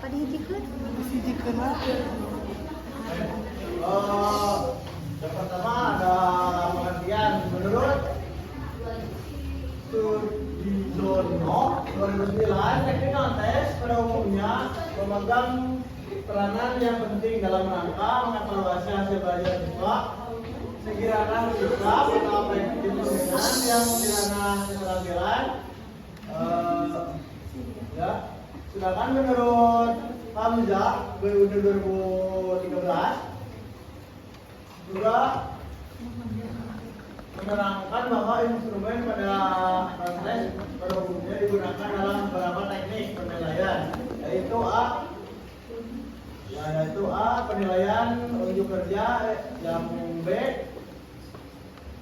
apa dihijikeun? Dihijikeun lah. Yang pertama ada pengertian menurut Sudijono 2009, teknik non-tes pada umumnya memegang peranan yang penting dalam rangka mengevaluasi hasil belajar siswa sekiranya sikap atau efektif pembinaan yang sekiranya keterampilan ya. Sedangkan menurut Hamzah BUD 2013 juga menerangkan bahwa instrumen pada tes pada umumnya digunakan dalam beberapa teknik penilaian, yaitu A penilaian unjuk kerja, yang B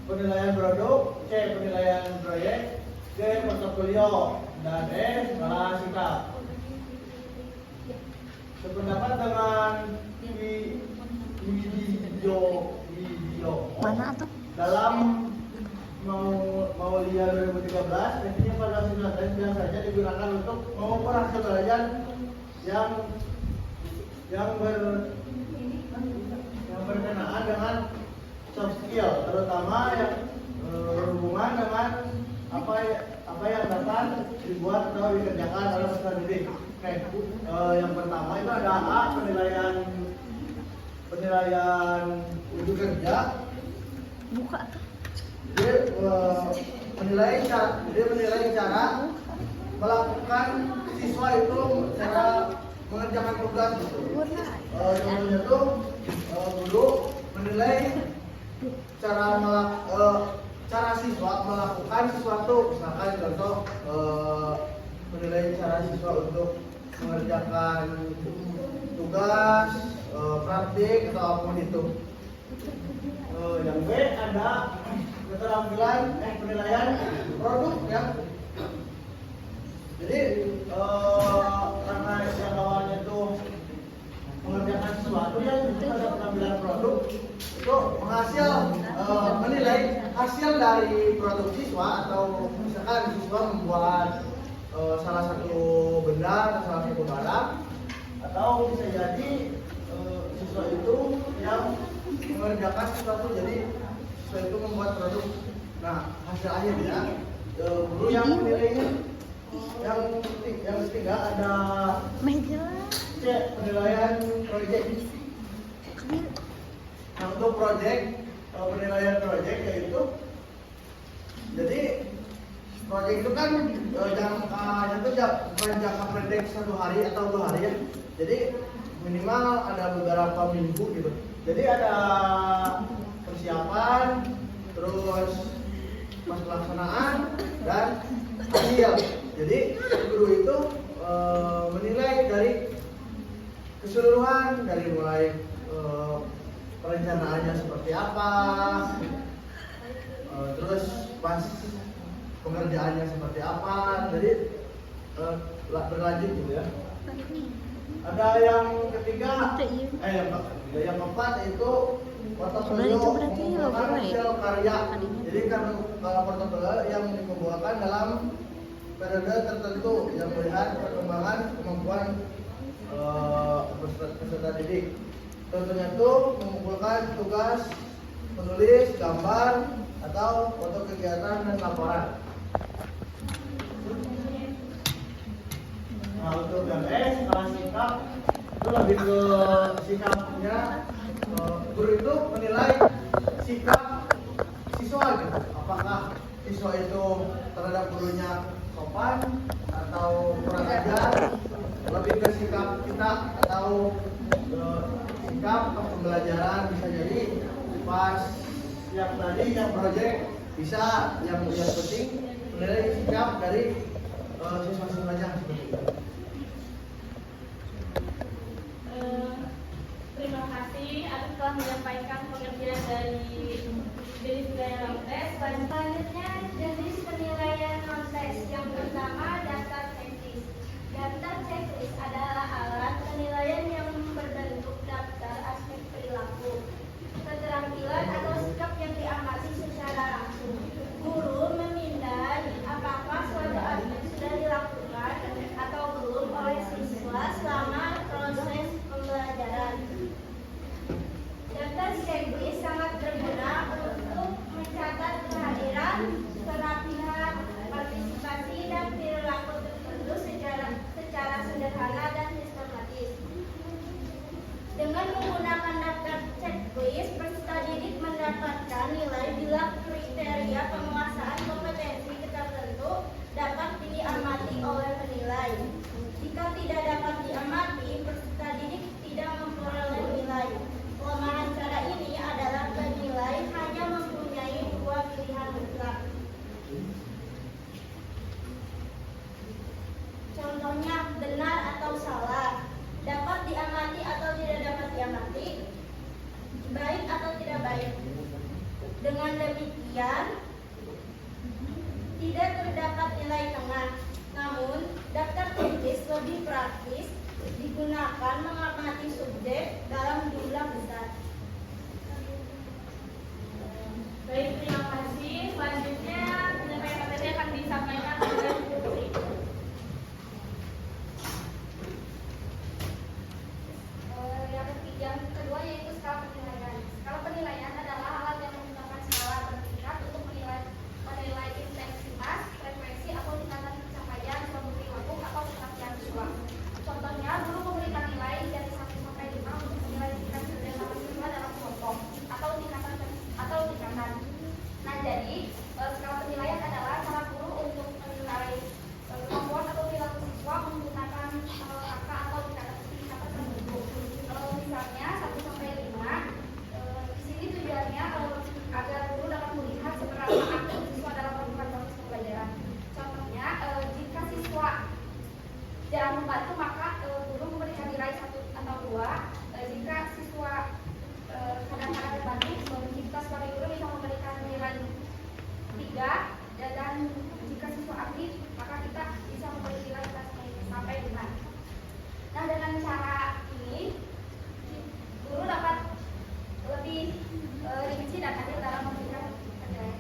penilaian produk, C penilaian proyek, D portofolio, dan E skala sikap. Sependapat dengan video Mana tuh? dalam Maulia 2013, teknik evaluasi non-tes biasanya digunakan untuk mengukur hasil belajar yang berkenaan dengan soft skill, terutama yang berhubungan dengan apa yang dapat dibuat atau dikerjakan oleh peserta didik. Oke, yang pertama itu ada A penilaian unjuk kerja. Buka tuh. Dia menilai cara melakukan siswa itu cara mengerjakan tugas gitu. Contohnya tuh guru menilai cara siswa melakukan sesuatu, misalkan contoh menilai cara siswa untuk mengerjakan tugas praktik atau apapun itu. Yang B ada keterampilan penilaian produk ya. Jadi karena yang awalnya itu mengerjakan sesuatu yang ada penampilan produk itu menilai hasil dari produk siswa, atau misalkan siswa membuat salah satu benda atau salah satu barang, atau bisa jadi siswa itu yang mengerjakan sesuatu, jadi siswa itu membuat produk. Nah, hasil akhirnya guru yang menilainya. Yang ketiga ada C penilaian proyek. Nah, untuk penilaian proyek yaitu, jadi proyek itu kan jangkanya itu bukan jangka pendek 1 hari atau 2 hari ya. Jadi minimal ada beberapa minggu gitu. Jadi ada persiapan, terus pas pelaksanaan, dan hasil. Jadi guru itu menilai dari keseluruhan, dari mulai perencanaannya seperti apa, terus pas pengerjaannya seperti apa. Jadi berlanjut gitu ya. Ada yang ketiga, yang keempat itu portofolio mengumpulkan hasil karya. Jadi kalau portofolio yang dikumpulkan dalam periode tertentu yang melihat perkembangan kemampuan peserta didik. Contohnya itu mengumpulkan tugas menulis, gambar, atau foto kegiatan dan laporan. Nah, untuk yang skala sikap itu lebih ke sikapnya. Guru itu menilai sikap siswa gitu. Apakah siswa itu terhadap gurunya sopan atau kurang ajar, lebih ke sikap kita atau sikap pembelajaran. Bisa jadi pas yang tadi yang proyek, bisa yang penting menilai sikap dari siswa-siswanya seperti itu. Terima kasih atas telah menyampaikan pengertian dari jenis penilaian non-tes. Selanjutnya jenis penilaian non-tes. Yang pertama, daftar checklist. Daftar checklist adalah alat penilaian yang berbentuk daftar aspek perilaku, keterampilan atau sikap yang diamati secara langsung. Guru memindai apakah suatu aspek sudah dilakukan atau belum oleh siswa selama pelatihan, partisipasi, dan perilaku tertentu secara sederhana dan sistematis. Dengan menggunakan daftar checklist, peserta didik mendapatkan nilai bila kriteria penguasaan kompetensi tertentu dapat diamati oleh penilai. Jika tidak dapat diamati, peserta didik tidak memperoleh nilai. Kelemahan cara ini adalah penilai hanya mempunyai dua pilihan mutlak. Contohnya benar atau salah, dapat diamati atau tidak dapat diamati, baik atau tidak baik. Dengan demikian, tidak terdapat nilai tengah. Namun, daftar checklist lebih praktis digunakan mengamati subjek dalam jumlah besar. Baik, terima kasih. Selanjutnya, penyampaian materi akan disampaikan oleh Putri. Yang kedua yaitu skala penilaian. Skala penilaian adalah alat yang menggunakan skala bertingkat untuk menilai intensitas, frekuensi, atau tingkatan pencapaian suatu perilaku atau perhatian siswa. Contohnya, guru memberikan nilai dari 1 sampai 5 untuk menilai tingkat kecerdasan siswa dalam kelompok atau tingkatan. Nah, jadi skala penilaian adalah cara guru untuk menilai kemampuan atau perilaku siswa menggunakan angka atau tingkatan tertentu. Misalnya 1 sampai 5, di sini tujuannya agar guru dapat melihat seberapa aktif siswa dalam melakukan proses pembelajaran. Contohnya, jika siswa jarang membantu, maka guru memberikan nilai 1 atau 2. Jika siswa kadang-kadang membantu, kita sebagai guru bisa memberikan nilai 3, dan jika siswa aktif, maka kita bisa memberi nilai sampai 5. Nah, dengan cara ini guru dapat lebih rinci dan adil dalam memberikan penilaian.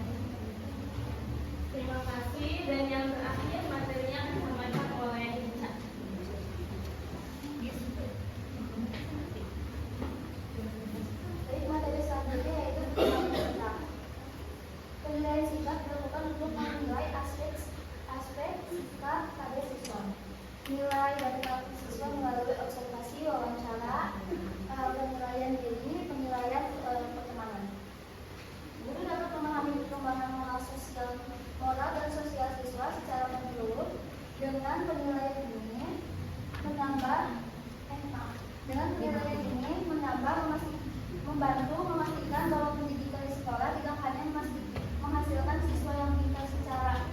Terima kasih. Dan yang terakhir, materinya akan disampaikan oleh Ica. Jadi materi selanjutnya yaitu penilaian sikap. Penilaian sikap dilakukan untuk menilai aspek sikap pada siswa. Nilai dari siswa melalui observasi, wawancara, penilaian diri, penilaian pertemanan. Guru dapat memahami perkembangan moral dan sosial siswa secara menyeluruh. Dengan penilaian ini membantu memastikan bahwa pendidikan di sekolah tidak hanya menghasilkan siswa yang pintar secara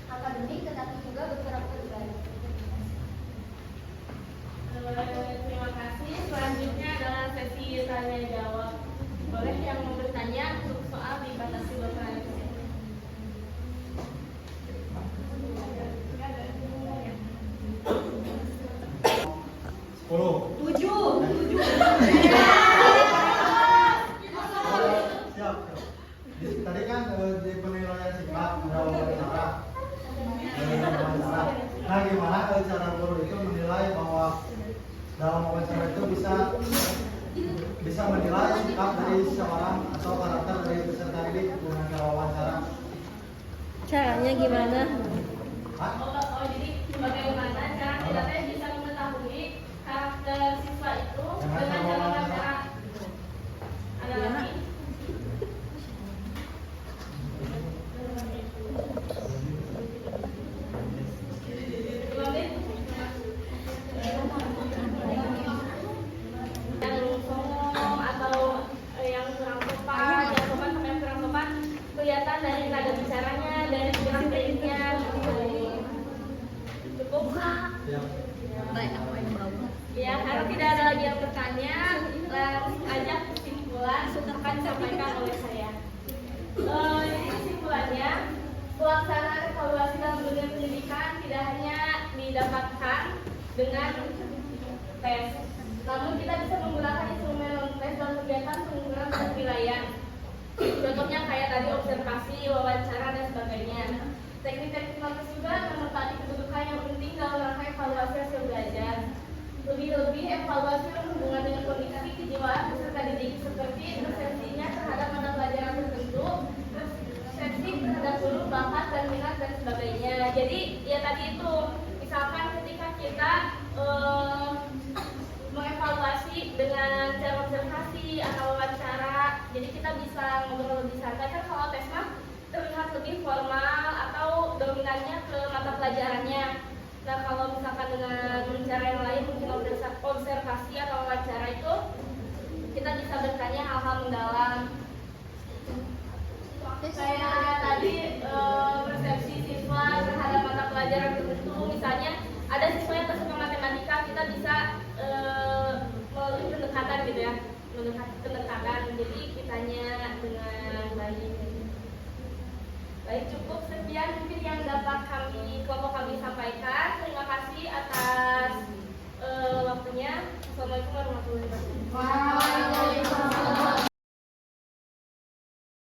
akademik, tetapi juga bergerak pribadi. Terima kasih. Selanjutnya adalah sesi tanya jawab. Boleh yang mau bertanya untuk soal dibatasi bertanya. Siap. Tadi kan di penilaian sikap ada wawancara. Nah, gimana cara guru itu menilai bahwa dalam wawancara itu bisa menilai sikap dari seorang atau karakter dari peserta didik dengan cara wawancara? Caranya gimana? Jadi bagaimana cara kita bisa mengetahui karakter siswa itu dengan cara wawancara? Ada lagi? Kelihatan dari nada bicaranya, dari gerak-geriknya, cukup. Ya, karena tidak ada lagi yang bertanya, langsung aja kesimpulan akan disampaikan oleh saya. Ini kesimpulannya, pelaksanaan evaluasi dalam dunia pendidikan tidak hanya didapatkan dengan tes, namun kita bisa menggunakan instrumen non-tes dalam kegiatan pengukuran penilaian. Contohnya kayak tadi observasi, wawancara, dan sebagainya. Teknik-teknik non-tes juga menempati kedudukan yang penting dalam rangka evaluasi hasil belajar. Lebih-lebih evaluasi berhubungan dengan kondisi kejiwaan peserta didik seperti persepsinya terhadap mata pelajaran tertentu, persepsi terhadap bisa ngobrol lebih santai. Kan kalau tes mah terlihat lebih formal atau dominannya ke mata pelajarannya. Nah kalau misalkan dengan cara yang lain mungkin observasi atau wawancara itu kita bisa bertanya hal-hal mendalam. Kayak tadi persepsi siswa terhadap mata pelajaran tertentu, misalnya ada siswa yang suka matematika, kita bisa melalui pendekatan gitu ya, pendekatan. Jadi kitanya dengan baik. Baik, cukup sekian mungkin yang dapat kelompok kami sampaikan. Terima kasih atas